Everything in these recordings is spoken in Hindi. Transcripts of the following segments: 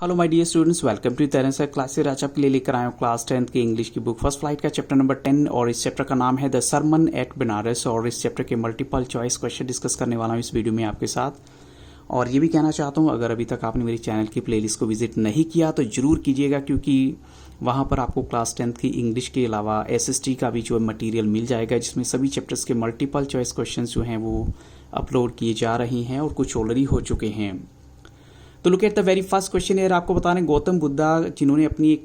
Hello my dear students, welcome to तरह सर क्लासेज। आज आपके लिए लेकर आया हूँ क्लास 10th की इंग्लिश की बुक फर्स्ट फ्लाइट का चैप्टर नंबर 10 और इस चैप्टर का नाम है द सरमन एट बनारस। और इस चैप्टर के मल्टीपल चॉइस क्वेश्चन डिस्कस करने वाला हूँ इस वीडियो में आपके साथ। और ये भी कहना चाहता हूँ, अगर अभी तक आपने मेरी चैनल की प्लेलिस्ट को विजिट नहीं किया तो ज़रूर कीजिएगा, क्योंकि वहाँ पर आपको क्लास 10th की इंग्लिश के अलावा SST का भी जो मटीरियल मिल जाएगा, जिसमें सभी चैप्टर्स के मल्टीपल चॉइस क्वेश्चन जो हैं वो अपलोड किए जा रहे हैं और कुछ ऑलरेडी हो चुके हैं। तो look at the very first question है। आपको बता रहे गौतम बुद्धा जिन्होंने अपनी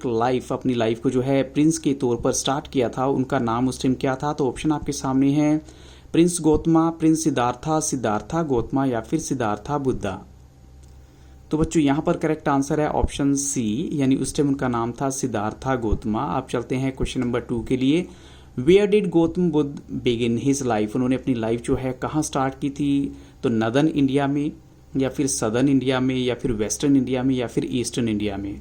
लाइफ को जो है प्रिंस के तौर पर स्टार्ट किया था, उनका नाम उस टाइम क्या था? तो ऑप्शन आपके सामने है प्रिंस गौतमा, प्रिंस सिद्धार्था, सिद्धार्था गौतमा या फिर सिद्धार्था बुद्धा। तो बच्चों यहाँ पर करेक्ट आंसर है ऑप्शन सी, यानी उस टाइम उनका नाम था सिद्धार्था गौतमा। आप चलते हैं क्वेश्चन नंबर 2 के लिए। Where did Gautam Buddha begin his life? उन्होंने अपनी लाइफ जो है कहाँ स्टार्ट की थी? तो नदर्न इंडिया में, या फिर सदर्न इंडिया में, या फिर वेस्टर्न इंडिया में, या फिर ईस्टर्न इंडिया में।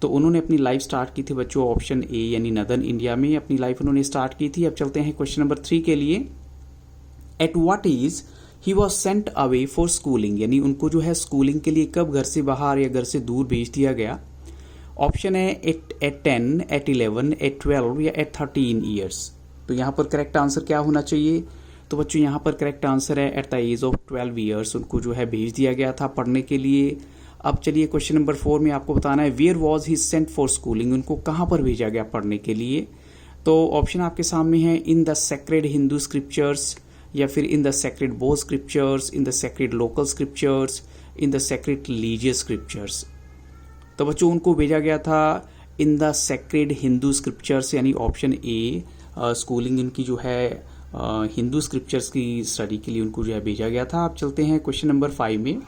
तो उन्होंने अपनी लाइफ स्टार्ट की थी बच्चों ऑप्शन ए, यानी नदर्न इंडिया में अपनी लाइफ उन्होंने स्टार्ट की थी। अब चलते हैं क्वेश्चन नंबर 3 के लिए। At what age he was sent away for schooling? यानी उनको जो है स्कूलिंग के लिए कब घर से बाहर या घर से दूर भेज दिया गया? ऑप्शन है एट 10, एट 11, एट 12 या एट 13 ईयर्स। तो यहाँ पर करेक्ट आंसर क्या होना चाहिए? तो बच्चों यहाँ पर करेक्ट आंसर है at the age of 12 years उनको जो है भेज दिया गया था पढ़ने के लिए। अब चलिए क्वेश्चन नंबर 4 में आपको बताना है where was he sent for schooling? उनको कहाँ पर भेजा गया पढ़ने के लिए? तो ऑप्शन आपके सामने है in the sacred Hindu scriptures, या फिर in the sacred both scriptures, in the sacred local scriptures, in the sacred religious scriptures. तो बच्चों उनको भेजा गया था in the sacred Hindu scriptures, यानी ऑप्शन ए। स्कूलिंग उनकी जो है हिंदू स्क्रिप्चर्स की स्टडी के लिए उनको जो है भेजा गया था। आप चलते हैं क्वेश्चन नंबर 5 में।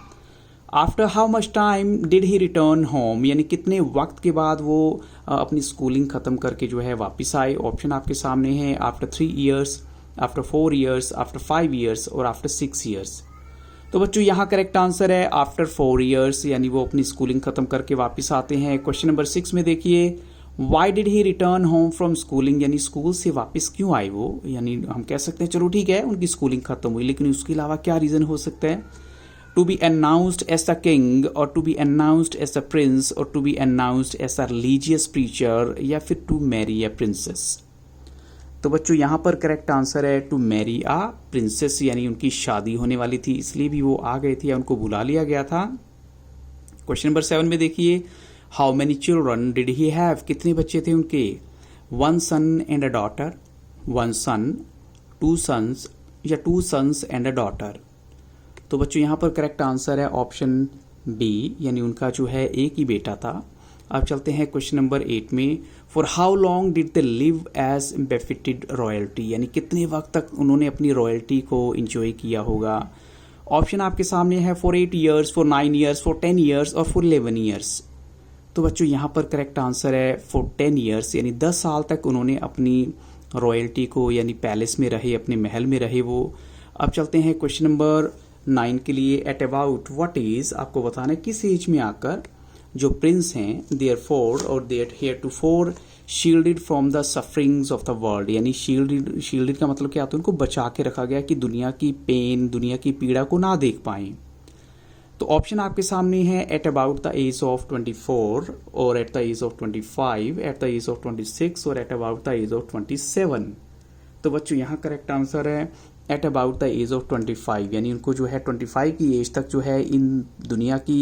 After how much time did he return home? यानी कितने वक्त के बाद वो अपनी स्कूलिंग खत्म करके जो है वापस आए? ऑप्शन आपके सामने है after 3 years, after 4 years, after 5 years और आफ्टर 6 ईयर्स। तो बच्चों यहाँ करेक्ट आंसर है आफ्टर 4 ईयर्स, यानी वो अपनी स्कूलिंग खत्म करके वापस आते हैं। क्वेश्चन नंबर 6 में देखिए, why did he return home from schooling? यानी स्कूल से वापस क्यों आए वो? यानी हम कह सकते हैं चलो ठीक है उनकी स्कूलिंग खत्म हुई, लेकिन उसके अलावा क्या रीजन हो सकता है? To be announced as the king, और to be announced as the prince, और to be announced as the religious preacher, या फिर टू मैरी अ प्रिंसेस। तो बच्चों यहाँ पर करेक्ट आंसर है टू मैरी अ प्रिंसेस, यानी उनकी शादी होने वाली थी इसलिए भी वो आ गए थे या उनको बुला लिया गया था। क्वेश्चन नंबर 7 में देखिए, how many children did he have? कितने बच्चे थे उनके? 1 son and a daughter, 1 son, 2 sons, या 2 सन्स एंड अ डॉटर। तो बच्चों यहाँ पर करेक्ट आंसर है ऑप्शन बी, यानी उनका जो है एक ही बेटा था। अब चलते हैं क्वेश्चन नंबर 8 में। For how long did they live as befitted royalty? यानी कितने वक्त तक उन्होंने अपनी रॉयल्टी को इंजॉय किया होगा? ऑप्शन आपके सामने है for 8 years, for 9 years, for 10 years और फॉर 11 ईयर्स। तो बच्चों यहाँ पर करेक्ट आंसर है फॉर 10 ईयर्स, यानी 10 साल तक उन्होंने अपनी रॉयल्टी को, यानी पैलेस में रहे, अपने महल में रहे वो। अब चलते हैं क्वेश्चन नंबर 9 के लिए। At about what age? आपको बताना है किस एज में आकर जो प्रिंस हैं देयर फोर और there here to for shielded from the sufferings of the world? यानी शील्डेड का मतलब क्या होता है? उनको बचा के रखा गया कि दुनिया की पेन, दुनिया की पीड़ा को ना देख पाएं। तो ऑप्शन आपके सामने है at about the age of 24, और at the age of 25, at the age of 26 और at about the age of 27। तो बच्चों यहाँ करेक्ट आंसर है at about the age of 25, यानी उनको जो है 25 की एज तक जो है इन दुनिया की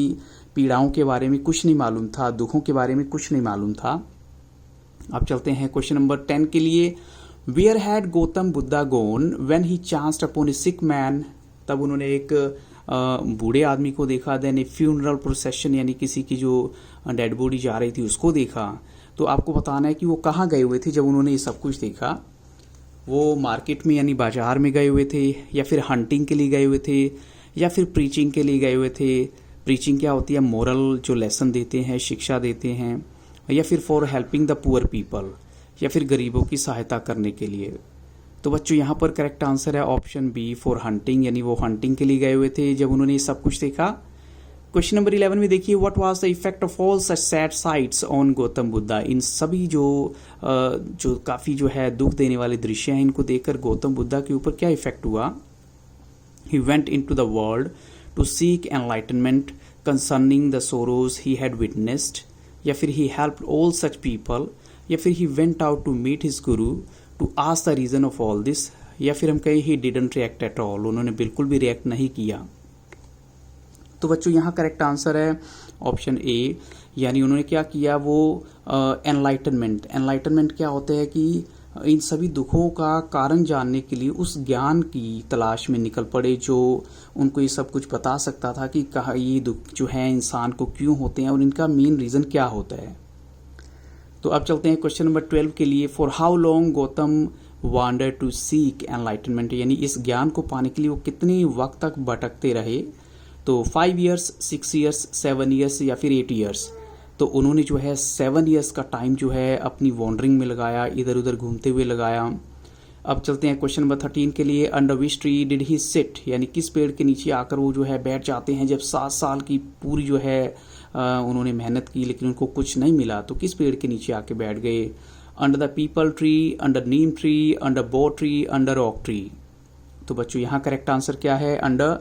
पीड़ाओं के बारे में कुछ नहीं मालूम था, दुखों के बारे में कुछ नहीं मालूम था। अब चलते हैं क्वेश्चन नंबर 10 के लिए। Where had Gautam Buddha gone when he chanced upon a sick man? तब उन्होंने एक बूढ़े आदमी को देखा। देन ए फ्यूनरल प्रोसेशन, यानी किसी की जो डेड बॉडी जा रही थी उसको देखा। तो आपको बताना है कि वो कहाँ गए हुए थे जब उन्होंने ये सब कुछ देखा? वो मार्केट में, यानी बाजार में गए हुए थे, या फिर हंटिंग के लिए गए हुए थे, या फिर प्रीचिंग के लिए गए हुए थे? प्रीचिंग क्या होती है? मोरल जो लेसन देते हैं, शिक्षा देते हैं, या फिर for helping the poor people, या फिर गरीबों की सहायता करने के लिए। तो बच्चों यहाँ पर करेक्ट आंसर है ऑप्शन बी फॉर हंटिंग, यानी वो हंटिंग के लिए गए हुए थे जब उन्होंने ये सब कुछ देखा। क्वेश्चन नंबर 11 में देखिए, what was the effect of all such sad sights on Gautam Buddha? इन सभी जो काफ़ी जो है दुख देने वाले दृश्य हैं, इनको देखकर गौतम बुद्धा के ऊपर क्या इफेक्ट हुआ? He went into the world to seek enlightenment concerning the sorrows he had witnessed, या फिर he helped all such people, या फिर he went out to meet his guru to ask the reason of all this, या फिर हम कहें he didn't react at all, उन्होंने बिल्कुल भी रिएक्ट नहीं किया। तो बच्चों यहाँ करेक्ट आंसर है ऑप्शन ए, यानी उन्होंने क्या किया, वो एनलाइटनमेंट क्या होता है कि इन सभी दुखों का कारण जानने के लिए उस ज्ञान की तलाश में निकल पड़े जो उनको ये सब कुछ बता सकता था कि कहाँ ये दुख जो है इंसान को क्यों होते हैं और इनका मेन रीज़न क्या होता है। तो अब चलते हैं क्वेश्चन नंबर 12 के लिए। For how long Gautam wander to seek enlightenment, यानी इस ज्ञान को पाने के लिए वो कितने वक्त तक भटकते रहे। तो 5 ईयर्स, 6 ईयर्स, 7 ईयर्स या फिर 8 ईयर्स। तो उन्होंने जो है 7 ईयर्स का टाइम जो है अपनी वॉन्डरिंग में लगाया, इधर उधर घूमते हुए लगाया। अब चलते हैं क्वेश्चन नंबर 13 के लिए। Under which tree did he sit, यानी किस पेड़ के नीचे आकर वो जो है बैठ जाते हैं जब 7 साल की पूरी जो है उन्होंने मेहनत की लेकिन उनको कुछ नहीं मिला, तो किस पेड़ के नीचे आके बैठ गए। Under the peepal tree, under Neem tree, under बो ट्री, अंडर ऑक ट्री। तो बच्चों यहाँ करेक्ट आंसर क्या है, अंडर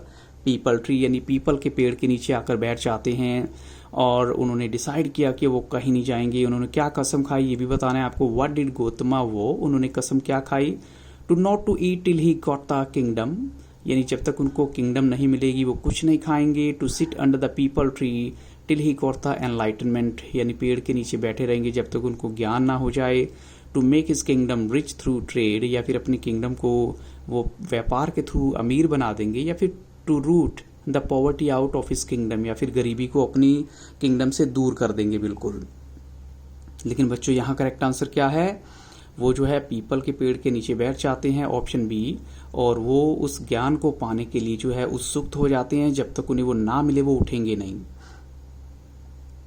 पीपल ट्री, यानी पीपल के पेड़ के नीचे आकर बैठ जाते हैं। और उन्होंने डिसाइड किया कि वो कहीं नहीं जाएंगे। उन्होंने क्या कसम खाई ये भी बताना है आपको। व्हाट डिड गौतमा, वो उन्होंने कसम क्या खाई, to not to eat till he got the kingdom, यानी जब तक उनको किंगडम नहीं मिलेगी वो कुछ नहीं खाएंगे। To sit under the peepal tree till he got the enlightenment, यानी पेड़ के नीचे बैठे रहेंगे जब तक उनको ज्ञान ना हो जाए। To make his kingdom rich through trade, या फिर अपने किंगडम को वो व्यापार के थ्रू अमीर बना देंगे। या फिर to root the poverty out of his kingdom, या फिर गरीबी को अपनी किंगडम से दूर कर देंगे बिल्कुल। लेकिन बच्चों यहाँ करेक्ट आंसर क्या है, वो जो है पीपल के पेड़ के नीचे बैठ जाते हैं, ऑप्शन बी। और वो उस ज्ञान को पाने के लिए जो है उत्सुक हो जाते हैं, जब तक उन्हें वो ना मिले वो उठेंगे नहीं।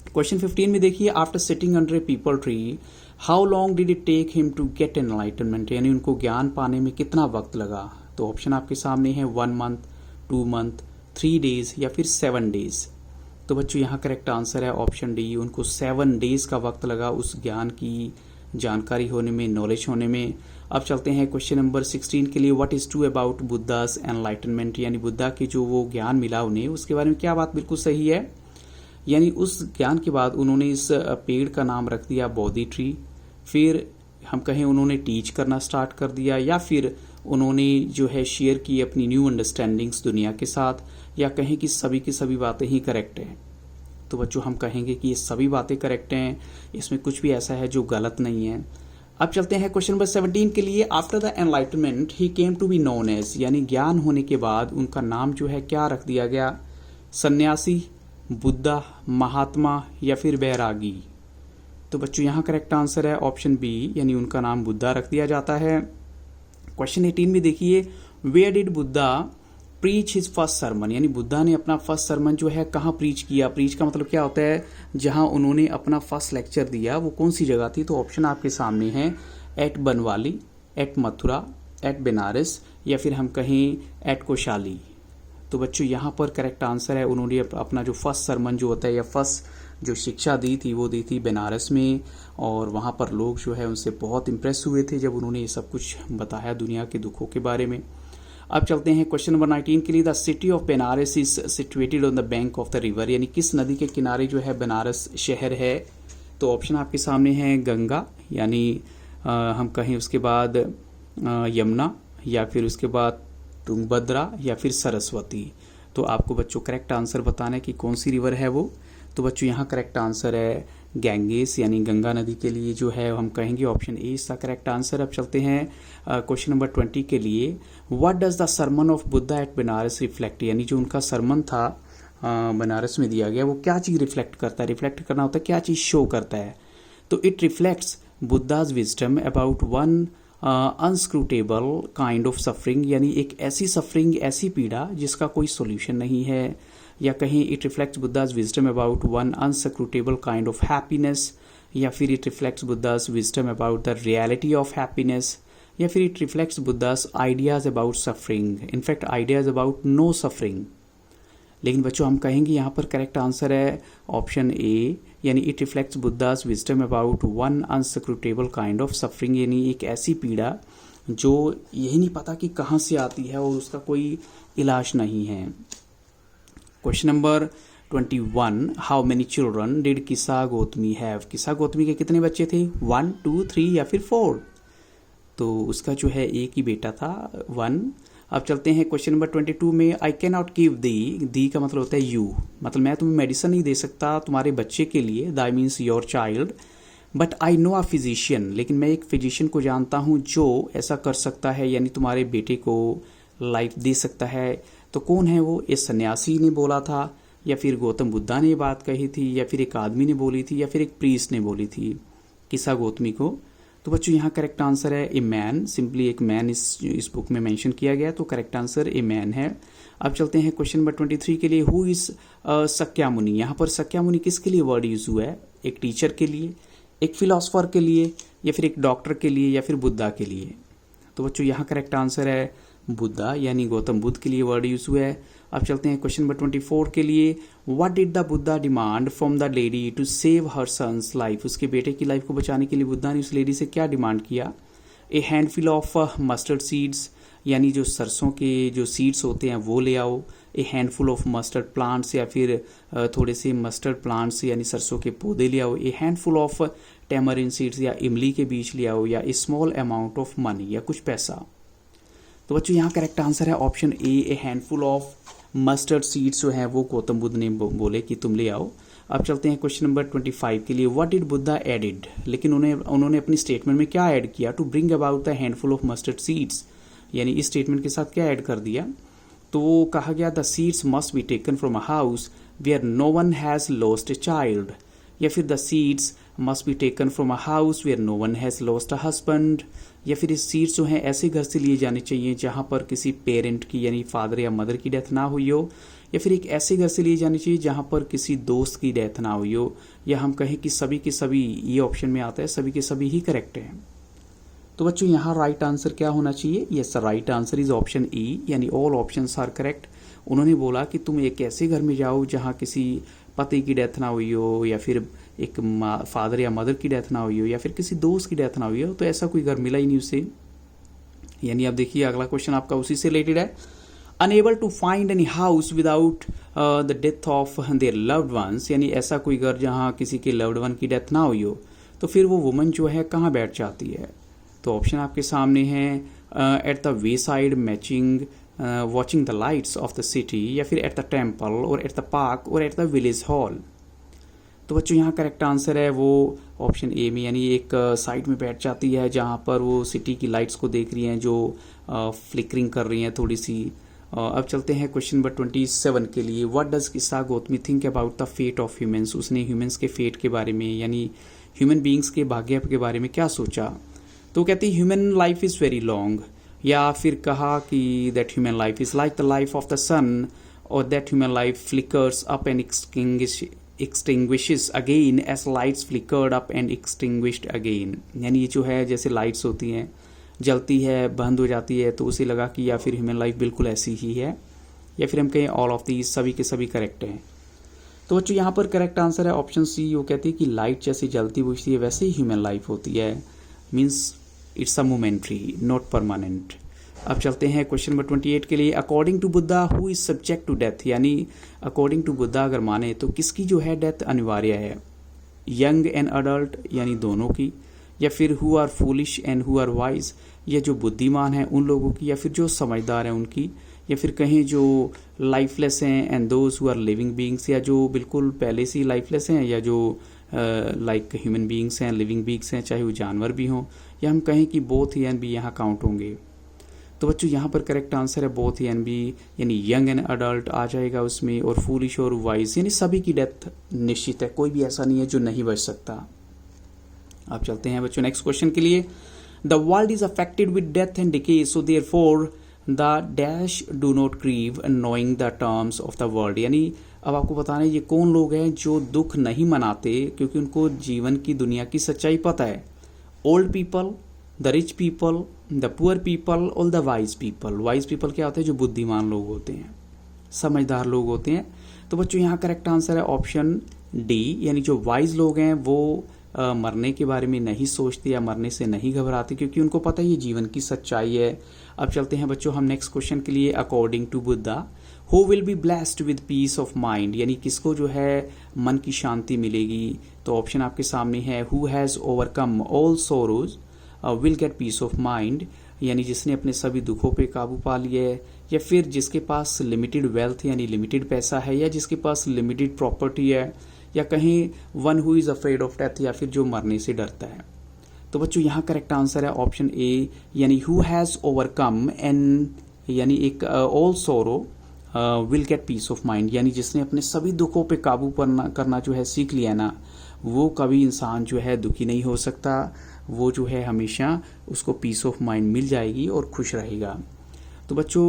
क्वेश्चन 15 में देखिए। After sitting under a peepal tree how long did it take him to get enlightenment, यानी उनको ज्ञान पाने में कितना वक्त लगा। तो ऑप्शन आपके सामने है 1 मंथ, 2 मंथ, 3 डेज या फिर 7 डेज। तो बच्चों यहाँ करेक्ट आंसर है ऑप्शन डी, उनको 7 डेज का वक्त लगा उस ज्ञान की जानकारी होने में, नॉलेज होने में। अब चलते हैं क्वेश्चन नंबर 16 के लिए। What is true about Buddhas enlightenment, यानी बुद्धा के जो वो ज्ञान मिला उन्हें उसके बारे में क्या बात बिल्कुल सही है। यानी उस ज्ञान के बाद उन्होंने इस पेड़ का नाम रख दिया बोधि ट्री। फिर हम कहें उन्होंने टीच करना स्टार्ट कर दिया, या फिर उन्होंने जो है शेयर की अपनी न्यू अंडरस्टैंडिंग्स दुनिया के साथ, या कहें कि सभी की सभी बातें ही करेक्ट हैं। तो बच्चों हम कहेंगे कि ये सभी बातें करेक्ट हैं, इसमें कुछ भी ऐसा है जो गलत नहीं है। अब चलते हैं क्वेश्चन नंबर 17 के लिए। After the enlightenment he came to be known as, यानी ज्ञान होने के बाद उनका नाम जो है क्या रख दिया गया, सन्यासी, बुद्धा, महात्मा या फिर बैरागी। तो बच्चों यहाँ करेक्ट आंसर है ऑप्शन बी, यानी उनका नाम बुद्धा रख दिया जाता है। क्वेश्चन 18 में देखिए। Where did Buddha preach his first sermon, यानी बुद्धा ने अपना फर्स्ट सरमन जो है कहाँ प्रीच किया। प्रीच का मतलब क्या होता है, जहाँ उन्होंने अपना फर्स्ट लेक्चर दिया वो कौन सी जगह थी। तो ऑप्शन आपके सामने है, eight Banawali, eight Mathura, eight Banaras या फिर हम कहें एट कोशाली। तो बच्चों यहाँ पर करेक्ट आंसर है, उन्होंने अपना जो फर्स्ट सरमन जो होता है या फर्स्ट जो शिक्षा दी थी वो दी थी बनारस में। और वहाँ पर लोग जो है उनसे बहुत इम्प्रेस हुए थे जब उन्होंने ये सब कुछ बताया दुनिया के दुखों के बारे में। अब चलते हैं क्वेश्चन नंबर 19 के लिए। The city of Banaras is situated on the bank of the river, यानी किस नदी के किनारे जो है बनारस शहर है। तो ऑप्शन आपके सामने है, गंगा, यानी हम कहें उसके बाद यमुना, या फिर उसके बाद तुंगभद्रा या फिर सरस्वती। तो आपको बच्चों करेक्ट आंसर बताना है कि कौन सी रिवर है वो। तो बच्चों यहाँ करेक्ट आंसर है गैंगेस, यानी गंगा नदी के लिए जो है हम कहेंगे ऑप्शन ए इसका करेक्ट आंसर। अब चलते हैं क्वेश्चन नंबर 20 के लिए। What does the sermon of Buddha at Banaras reflect, यानी जो उनका सरमन था बनारस में दिया गया वो क्या चीज़ रिफ्लेक्ट करता है। रिफ्लेक्ट करना होता है क्या चीज़ शो करता है। तो it reflects Buddha's wisdom about one inscrutable kind of suffering, यानी एक ऐसी सफरिंग, ऐसी पीड़ा जिसका कोई सोल्यूशन नहीं है। या कहीं it reflects Buddha's wisdom about one inscrutable kind of happiness, या फिर it reflects Buddha's wisdom about the reality of happiness, या फिर it reflects Buddha's ideas about suffering, in fact ideas about no suffering. लेकिन बच्चों हम कहेंगे यहाँ पर करेक्ट आंसर है ऑप्शन ए, यानी it reflects Buddha's wisdom about one inscrutable kind of suffering, यानी एक ऐसी पीड़ा जो यही नहीं पता कि कहाँ से आती है और उसका कोई इलाज नहीं है। Question number 21 how many children did किसा गौतमी हैव, किसा गौतमी के कितने बच्चे थे, 1 2 3 या फिर 4। तो उसका जो है एक ही बेटा था 1। अब चलते हैं क्वेश्चन नंबर 22 में, आई कैन नॉट गिव दी का मतलब होता है यू, मतलब मैं तुम्हें मेडिसिन नहीं दे सकता तुम्हारे बच्चे के लिए, that means your child, but I know a physician, लेकिन मैं एक फिजिशियन को जानता हूँ जो ऐसा कर सकता है, यानी तुम्हारे बेटे को लाइफ दे सकता है। तो कौन है वो, ये सन्यासी ने बोला था, या फिर गौतम बुद्धा ने बात कही थी, या फिर एक आदमी ने बोली थी, या फिर एक प्रीस्ट ने बोली थी किसा गौतमी को। तो बच्चों यहाँ करेक्ट आंसर है ए मैन, सिंपली एक मैन इस बुक में मेंशन किया गया, तो करेक्ट आंसर ए मैन है। अब चलते हैं क्वेश्चन नंबर 23 के लिए, हु इज सक्यामुनि। यहाँ पर सक्यामुनि किसके लिए वर्ड यूज हुआ है, एक टीचर के लिए, एक फिलोसफर के लिए, या फिर एक डॉक्टर के लिए, या फिर बुद्धा के लिए। तो बच्चों यहाँ करेक्ट आंसर है बुद्धा, यानी गौतम बुद्ध के लिए वर्ड यूज हुआ है। अब चलते हैं क्वेश्चन नंबर 24 के लिए, what did the Buddha demand from the lady to save her son's life, उसके बेटे की लाइफ को बचाने के लिए बुद्धा ने उस लेडी से क्या डिमांड किया, ए हैंडफुल ऑफ मस्टर्ड सीड्स, यानी जो सरसों के जो सीड्स होते हैं वो ले आओ, ए हैंडफुल ऑफ मस्टर्ड प्लांट्स, या फिर थोड़े से मस्टर्ड प्लांट्स यानी सरसों के पौधे ले आओ, ए हैंडफुल ऑफ टेमरिन सीड्स या इमली के बीज ले आओ, या ए स्मॉल अमाउंट ऑफ मनी, या कुछ पैसा। तो बच्चों यहाँ करेक्ट आंसर है option A handful of mustard seeds जो है वो गौतम बुद्ध ने बोले कि तुम ले आओ। अब चलते हैं क्वेश्चन नंबर 25 के लिए, व्हाट डिड बुद्धा एडिड, लेकिन उन्होंने अपनी स्टेटमेंट में क्या ऐड किया, to bring about the handful of mustard seeds, यानी इस स्टेटमेंट के साथ क्या ऐड कर दिया। तो कहा गया the seeds must be taken from a house where no one has lost a child, या फिर the seeds must be taken from a house where no one has lost a husband, या फिर इस सीड्स जो हैं ऐसे घर से लिए जाने चाहिए जहाँ पर किसी पेरेंट की यानी फादर या मदर की डेथ ना हुई हो, या फिर एक ऐसे घर से लिए जाने चाहिए जहाँ पर किसी दोस्त की डेथ ना हुई हो, या हम कहें कि सभी के सभी, ये ऑप्शन में आता है सभी के सभी ही करेक्ट हैं। तो बच्चों यहाँ राइट आंसर क्या होना चाहिए, yes right answer is option E, यानी ऑल ऑप्शंस आर करेक्ट। उन्होंने बोला कि तुम एक ऐसे घर में जाओ जहाँ किसी पति की डेथ ना हुई हो, या फिर एक फादर या मदर की डेथ ना हुई हो, या फिर किसी दोस्त की डेथ ना हुई हो, तो ऐसा कोई घर मिला ही नहीं उसे। यानी आप देखिए अगला क्वेश्चन आपका उसी से रिलेटेड है, unable to find any house without the death of their loved ones, यानी ऐसा कोई घर जहाँ किसी के लव्ड वन की डेथ ना हुई हो, तो फिर वो वुमन जो है कहाँ बैठ जाती है। तो ऑप्शन आपके सामने हैं, at the way side matching watching the lights off the city, या फिर एट द टेम्पल, और एट द पार्क, और एट द विलेज हॉल। तो बच्चों यहाँ करेक्ट आंसर है वो ऑप्शन ए में, यानी एक साइड में बैठ जाती है जहाँ पर वो सिटी की लाइट्स को देख रही हैं जो फ्लिकरिंग कर रही हैं थोड़ी सी। अब चलते हैं क्वेश्चन नंबर 27 के लिए, what does Kisa Gotami think about the fate of humans, उसने ह्यूमंस के फेट के बारे में यानी ह्यूमन बींग्स के भाग्य के बारे में क्या सोचा। तो कहती है human life is very long, या फिर कहा कि that human life is like the life of the sun, और that human life flickers up and extinguishes again as lights flickered up and extinguished again, यानी ये जो है जैसे लाइट्स होती हैं जलती है बंद हो जाती है, तो उसे लगा कि या फिर ह्यूमन लाइफ बिल्कुल ऐसी ही है, या फिर हम कहें ऑल ऑफ दीज, सभी के सभी करेक्ट हैं। तो बच्चों यहाँ पर करेक्ट आंसर है ऑप्शन सी, वो कहती है कि लाइट जैसे जलती बुझती है वैसे ही ह्यूमन लाइफ होती है, means it's a momentary not permanent. अब चलते हैं क्वेश्चन नंबर 28 के लिए, according to Buddha who is subject to death, यानी अकॉर्डिंग टू बुद्धा अगर माने तो किसकी जो है डेथ अनिवार्य है, यंग एंड अडल्ट यानी दोनों की, या फिर who are foolish and who are wise, या जो बुद्धिमान है उन लोगों की, या फिर जो समझदार हैं उनकी, या फिर कहें जो लाइफलेस हैं and those who are living beings, या जो बिल्कुल पहले से ही लाइफलेस हैं, या जो लाइक ह्यूमन बींग्स हैं, लिविंग बींग्स हैं, चाहे वो जानवर भी हों, या हम कहें कि बोथ ही एंड भी यहाँ काउंट होंगे। तो बच्चों यहाँ पर करेक्ट आंसर है बोथ ही एंड बी, यानी यंग एंड अडल्ट आ जाएगा उसमें, और फूलिश और वाइज, यानी सभी की डेथ निश्चित है, कोई भी ऐसा नहीं है जो नहीं बच सकता। अब चलते हैं बच्चों नेक्स्ट क्वेश्चन के लिए, the world is affected with death and decay, so therefore the dash do not grieve knowing the terms of the world, यानी अब आपको बताना है ये कौन लोग हैं जो दुख नहीं मनाते क्योंकि उनको जीवन की दुनिया की सच्चाई पता है। Old people, the rich people, the poor people और the wise people. Wise people क्या होते हैं, जो बुद्धिमान लोग होते हैं, समझदार लोग होते हैं। तो बच्चों यहाँ करेक्ट आंसर है ऑप्शन डी, यानी जो वाइज लोग हैं वो मरने के बारे में नहीं सोचते या मरने से नहीं घबराते क्योंकि उनको पता है ये जीवन की सच्चाई है। अब चलते हैं बच्चों हम नेक्स्ट क्वेश्चन के लिए, according to Buddha who will be blessed with peace of mind, यानी किसको जो है मन की शांति मिलेगी। तो ऑप्शन आपके सामने है who has overcome all sorrows will get piece of mind, यानी जिसने अपने सभी दुखों पे काबू पा लिया है, या फिर जिसके पास लिमिटेड वेल्थ यानी लिमिटेड पैसा है, या जिसके पास लिमिटेड प्रॉपर्टी है, या कहीं one who is afraid of death, या फिर जो मरने से डरता है। तो बच्चों यहाँ करेक्ट आंसर है ऑप्शन ए, यानी हु हैज़ ओवरकम एन, यानी एक ऑल सोरो will get piece of mind, यानी जिसने अपने सभी दुखों पे काबू करना जो है सीख लिया ना, वो कभी इंसान जो है दुखी नहीं हो सकता, वो जो है हमेशा उसको पीस ऑफ माइंड मिल जाएगी और खुश रहेगा। तो बच्चों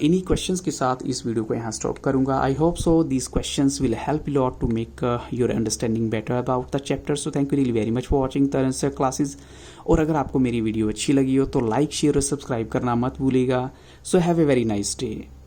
इन्हीं क्वेश्चंस के साथ इस वीडियो को यहाँ स्टॉप करूँगा। I hope so these questions will help you lot to make your understanding better about the chapter. So thank you really very much for watching Taran sir classes. और अगर आपको मेरी वीडियो अच्छी लगी हो तो लाइक शेयर और सब्सक्राइब करना मत भूलिएगा। So have a very nice day.